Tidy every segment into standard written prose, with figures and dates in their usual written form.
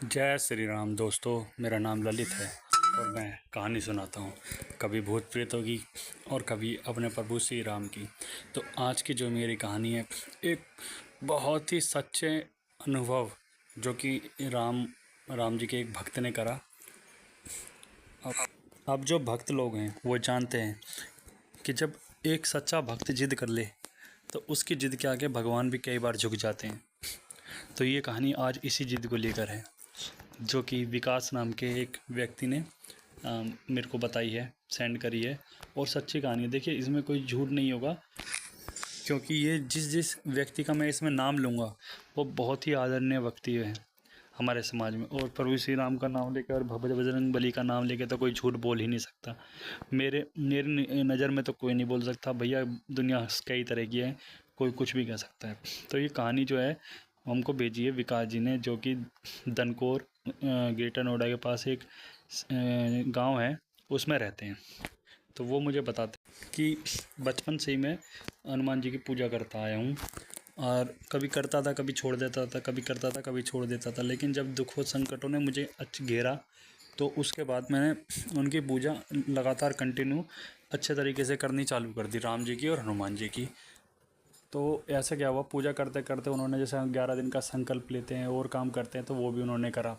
जय श्री राम दोस्तों। मेरा नाम ललित है और मैं कहानी सुनाता हूँ, कभी भूत प्रेतों की और कभी अपने प्रभु श्री राम की। तो आज की जो मेरी कहानी है, एक बहुत ही सच्चे अनुभव जो कि राम जी के एक भक्त ने करा। अब जो भक्त लोग हैं वो जानते हैं कि जब एक सच्चा भक्त जिद कर ले तो उसकी जिद के आगे भगवान भी कई बार झुक जाते हैं। तो ये कहानी आज इसी जिद को लेकर है, जो कि विकास नाम के एक व्यक्ति ने मेरे को बताई है, सेंड करी है। और सच्ची कहानी है। देखिए, इसमें कोई झूठ नहीं होगा, क्योंकि ये जिस व्यक्ति का मैं इसमें नाम लूँगा वो बहुत ही आदरणीय व्यक्ति है हमारे समाज में। और प्रभु श्री राम का नाम लेकर और बजरंग बली का नाम लेकर तो कोई झूठ बोल ही नहीं सकता। मेरी नज़र में तो कोई नहीं बोल सकता। भैया, दुनिया कई तरह की है, कोई कुछ भी कह सकता है। तो ये कहानी जो है हमको भेजी है विकास जी ने, जो कि दनकोर ग्रेटर नोएडा के पास एक गांव है, उसमें रहते हैं। तो वो मुझे बताते हैं कि बचपन से ही मैं हनुमान जी की पूजा करता आया हूँ, और कभी करता था, कभी छोड़ देता था, कभी करता था, कभी छोड़ देता था। लेकिन जब दुखों संकटों ने मुझे घेरा तो उसके बाद मैंने उनकी पूजा लगातार कंटिन्यू अच्छे तरीके से करनी चालू कर दी, राम जी की और हनुमान जी की। तो ऐसा क्या हुआ, पूजा करते करते उन्होंने जैसे 11 दिन का संकल्प लेते हैं और काम करते हैं, तो वो भी उन्होंने करा।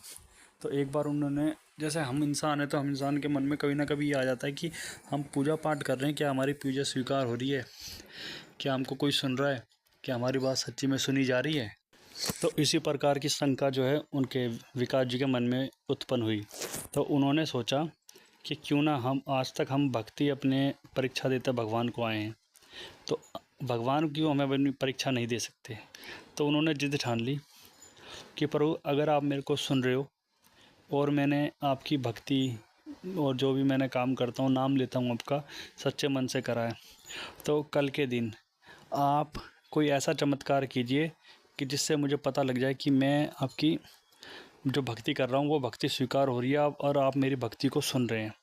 तो एक बार उन्होंने, जैसे हम इंसान हैं तो हम इंसान के मन में कभी ना कभी ये आ जाता है कि हम पूजा पाठ कर रहे हैं, क्या हमारी पूजा स्वीकार हो रही है, क्या हमको कोई सुन रहा है, क्या हमारी बात सच्ची में सुनी जा रही है। तो इसी प्रकार की शंका जो है उनके विकास जी के मन में उत्पन्न हुई। तो उन्होंने सोचा कि क्यों ना हम, आज तक हम भक्ति अपने परीक्षा देते भगवान को आए हैं, तो भगवान क्यों हमें अपनी परीक्षा नहीं दे सकते। तो उन्होंने जिद ठान ली कि प्रभु, अगर आप मेरे को सुन रहे हो और मैंने आपकी भक्ति और जो भी मैंने काम करता हूँ, नाम लेता हूँ आपका, सच्चे मन से करा है, तो कल के दिन आप कोई ऐसा चमत्कार कीजिए कि जिससे मुझे पता लग जाए कि मैं आपकी जो भक्ति कर रहा हूँ वो भक्ति स्वीकार हो रही है, और आप मेरी भक्ति को सुन रहे हैं।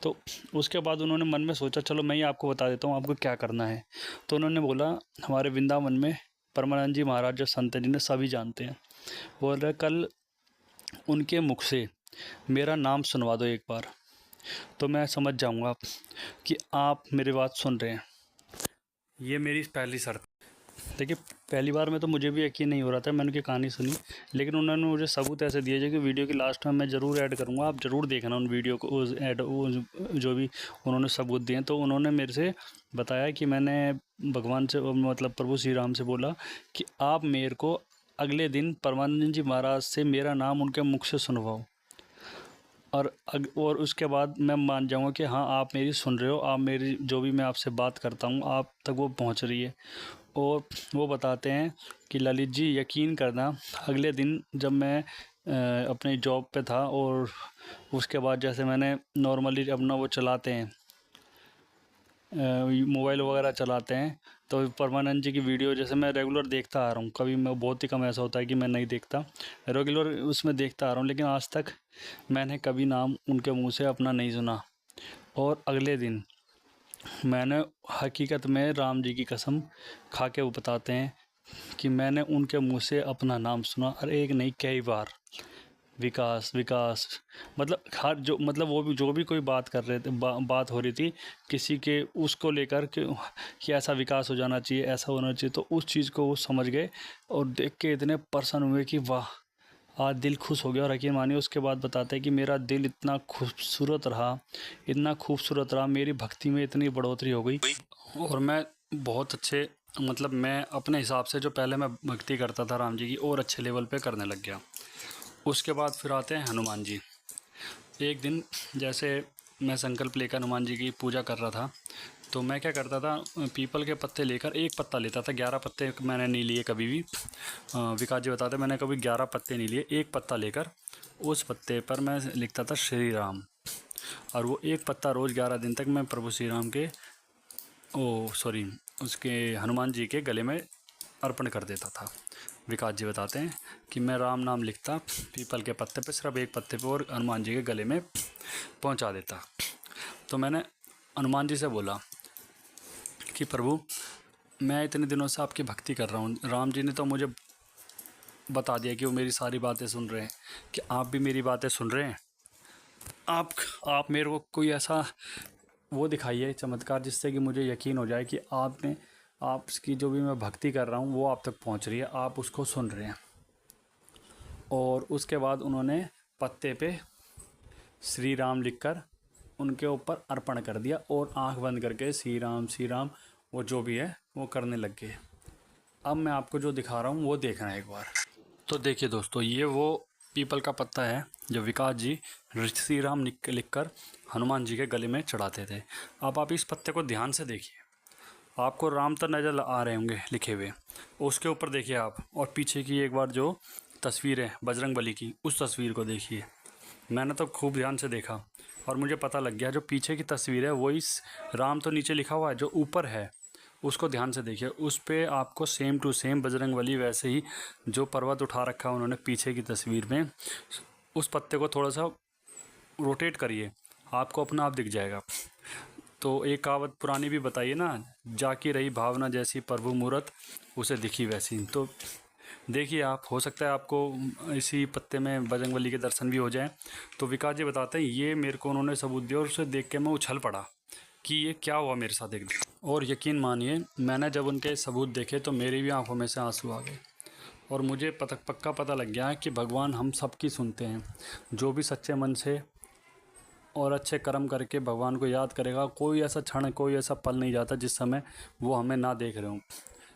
तो उसके बाद उन्होंने मन में सोचा, चलो मैं ही आपको बता देता हूँ आपको क्या करना है। तो उन्होंने बोला, हमारे वृंदावन में परमानंद जी महाराज जो संत जी ने, सभी जानते हैं, बोल रहे कल उनके मुख से मेरा नाम सुनवा दो एक बार, तो मैं समझ जाऊंगा कि आप मेरी बात सुन रहे हैं। ये मेरी पहली शर्त। देखिए, पहली बार में तो मुझे भी यकीन नहीं हो रहा था। मैंने उनकी कहानी सुनी, लेकिन उन्होंने मुझे सबूत ऐसे दिए जो कि वीडियो की लास्ट में मैं ज़रूर ऐड करूँगा, आप ज़रूर देखना उन वीडियो को, उस ऐड जो भी उन्होंने सबूत दिए। तो उन्होंने मेरे से बताया कि मैंने भगवान से, मतलब प्रभु श्री राम से बोला कि आप मेरे को अगले दिन परमानंद जी महाराज से मेरा नाम उनके मुख से सुनवाओ, और उसके बाद मैं मान जाऊंगा कि हाँ, आप मेरी सुन रहे हो, आप मेरी जो भी मैं आपसे बात करता हूँ आप तक वो पहुँच रही है। और वो बताते हैं कि ललित जी, यकीन करना, अगले दिन जब मैं अपने जॉब पे था और उसके बाद जैसे मैंने नॉर्मली अपना वो चलाते हैं, मोबाइल वगैरह चलाते हैं, तो परमानंद जी की वीडियो जैसे मैं रेगुलर देखता आ रहा हूँ, कभी मैं बहुत ही कम ऐसा होता है कि मैं नहीं देखता, रेगुलर उसमें देखता आ रहा हूँ, लेकिन आज तक मैंने कभी नाम उनके मुंह से अपना नहीं सुना। और अगले दिन मैंने हकीकत में राम जी की कसम खा के वो बताते हैं कि मैंने उनके मुंह से अपना नाम सुना, और एक नहीं कई बार, विकास विकास, मतलब हर जो, मतलब वो भी जो भी कोई बात कर रहे थे, बात हो रही थी किसी के उसको लेकर कि ऐसा विकास हो जाना चाहिए, ऐसा होना चाहिए, तो उस चीज़ को वो समझ गए और देख के इतने प्रसन्न हुए कि वाह, आज दिल खुश हो गया। और यकीन मानिए, उसके बाद बताते हैं कि मेरा दिल इतना खूबसूरत रहा, इतना खूबसूरत रहा, मेरी भक्ति में इतनी बढ़ोतरी हो गई, और मैं बहुत अच्छे, मतलब मैं अपने हिसाब से जो पहले मैं भक्ति करता था राम जी की, और अच्छे लेवल पे करने लग गया। उसके बाद फिर आते हैं हनुमान जी। एक दिन जैसे मैं संकल्प लेकर हनुमान जी की पूजा कर रहा था, तो मैं क्या करता था, पीपल के पत्ते लेकर एक पत्ता लेता था, 11 पत्ते मैंने नहीं लिए कभी भी। विकास जी बताते, मैंने कभी 11 पत्ते नहीं लिए, एक पत्ता लेकर उस पत्ते पर मैं लिखता था श्री राम, और वो एक पत्ता रोज़ 11 दिन तक मैं प्रभु श्री राम के, उसके हनुमान जी के गले में अर्पण कर देता था। विकास जी बताते हैं कि मैं राम नाम लिखता पीपल के पत्ते पे, सिर्फ एक पत्ते पे, और हनुमान जी के गले में पहुंचा देता। तो मैंने हनुमान जी से बोला कि प्रभु, मैं इतने दिनों से आपकी भक्ति कर रहा हूँ, राम जी ने तो मुझे बता दिया कि वो मेरी सारी बातें सुन रहे हैं। कि आप भी मेरी बातें सुन रहे हैं? आप मेरे को कोई ऐसा वो दिखाइए चमत्कार जिससे कि मुझे यकीन हो जाए कि आपकी जो भी मैं भक्ति कर रहा हूँ वो आप तक पहुँच रही है, आप उसको सुन रहे हैं। और उसके बाद उन्होंने पत्ते पे श्री राम लिखकर उनके ऊपर अर्पण कर दिया और आंख बंद करके श्री राम वो जो भी है वो करने लग गए। अब मैं आपको जो दिखा रहा हूँ वो देखना है एक बार। तो देखिए दोस्तों, ये वो पीपल का पत्ता है जो विकास जी श्री राम लिखकर हनुमान जी के गले में चढ़ाते थे। अब आप इस पत्ते को ध्यान से देखिए, आपको राम तो नज़र आ रहे होंगे लिखे हुए, उसके ऊपर देखिए आप, और पीछे की एक बार जो तस्वीर है बजरंगबली की, उस तस्वीर को देखिए। मैंने तो खूब ध्यान से देखा और मुझे पता लग गया जो पीछे की तस्वीर है वो इस राम तो नीचे लिखा हुआ है, जो ऊपर है उसको ध्यान से देखिए, उस पे आपको सेम टू सेम बजरंगबली वैसे ही जो पर्वत उठा रखा है उन्होंने पीछे की तस्वीर में, उस पत्ते को थोड़ा सा रोटेट करिए, आपको अपना आप दिख जाएगा। तो एक कहावत पुरानी भी बताइए ना, जाकी रही भावना जैसी प्रभु मूरत उसे दिखी वैसी। तो देखिए आप, हो सकता है आपको इसी पत्ते में बजरंगबली के दर्शन भी हो जाएं। तो विकास जी बताते हैं ये मेरे को उन्होंने सबूत दिया और उसे देख के मैं उछल पड़ा कि ये क्या हुआ मेरे साथ एक दिन। और यकीन मानिए मैंने जब उनके सबूत देखे तो मेरी भी आंखों में से आंसू आ गए और मुझे पक्का पता लग गया कि भगवान हम सबकी सुनते हैं। जो भी सच्चे मन से और अच्छे कर्म करके भगवान को याद करेगा, कोई ऐसा क्षण, कोई ऐसा पल नहीं जाता जिस समय वो हमें ना देख रहे हों।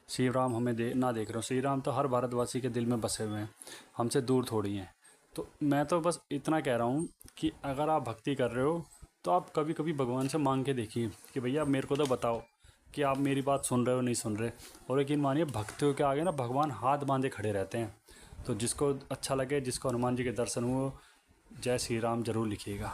श्री राम हमें ना देख रहे हो, श्री राम तो हर भारतवासी के दिल में बसे हुए हैं, हमसे दूर थोड़ी हैं। तो मैं तो बस इतना कह रहा हूँ कि अगर आप भक्ति कर रहे हो तो आप कभी कभी भगवान से मांग के देखिए कि भैया मेरे को तो बताओ कि आप मेरी बात सुन रहे हो नहीं सुन रहे। और यकीन मानिए भक्तियों के आगे ना भगवान हाथ बांधे खड़े रहते हैं। तो जिसको अच्छा लगे, जिसको हनुमान जी के दर्शन हुए, जय श्री राम ज़रूर लिखिएगा।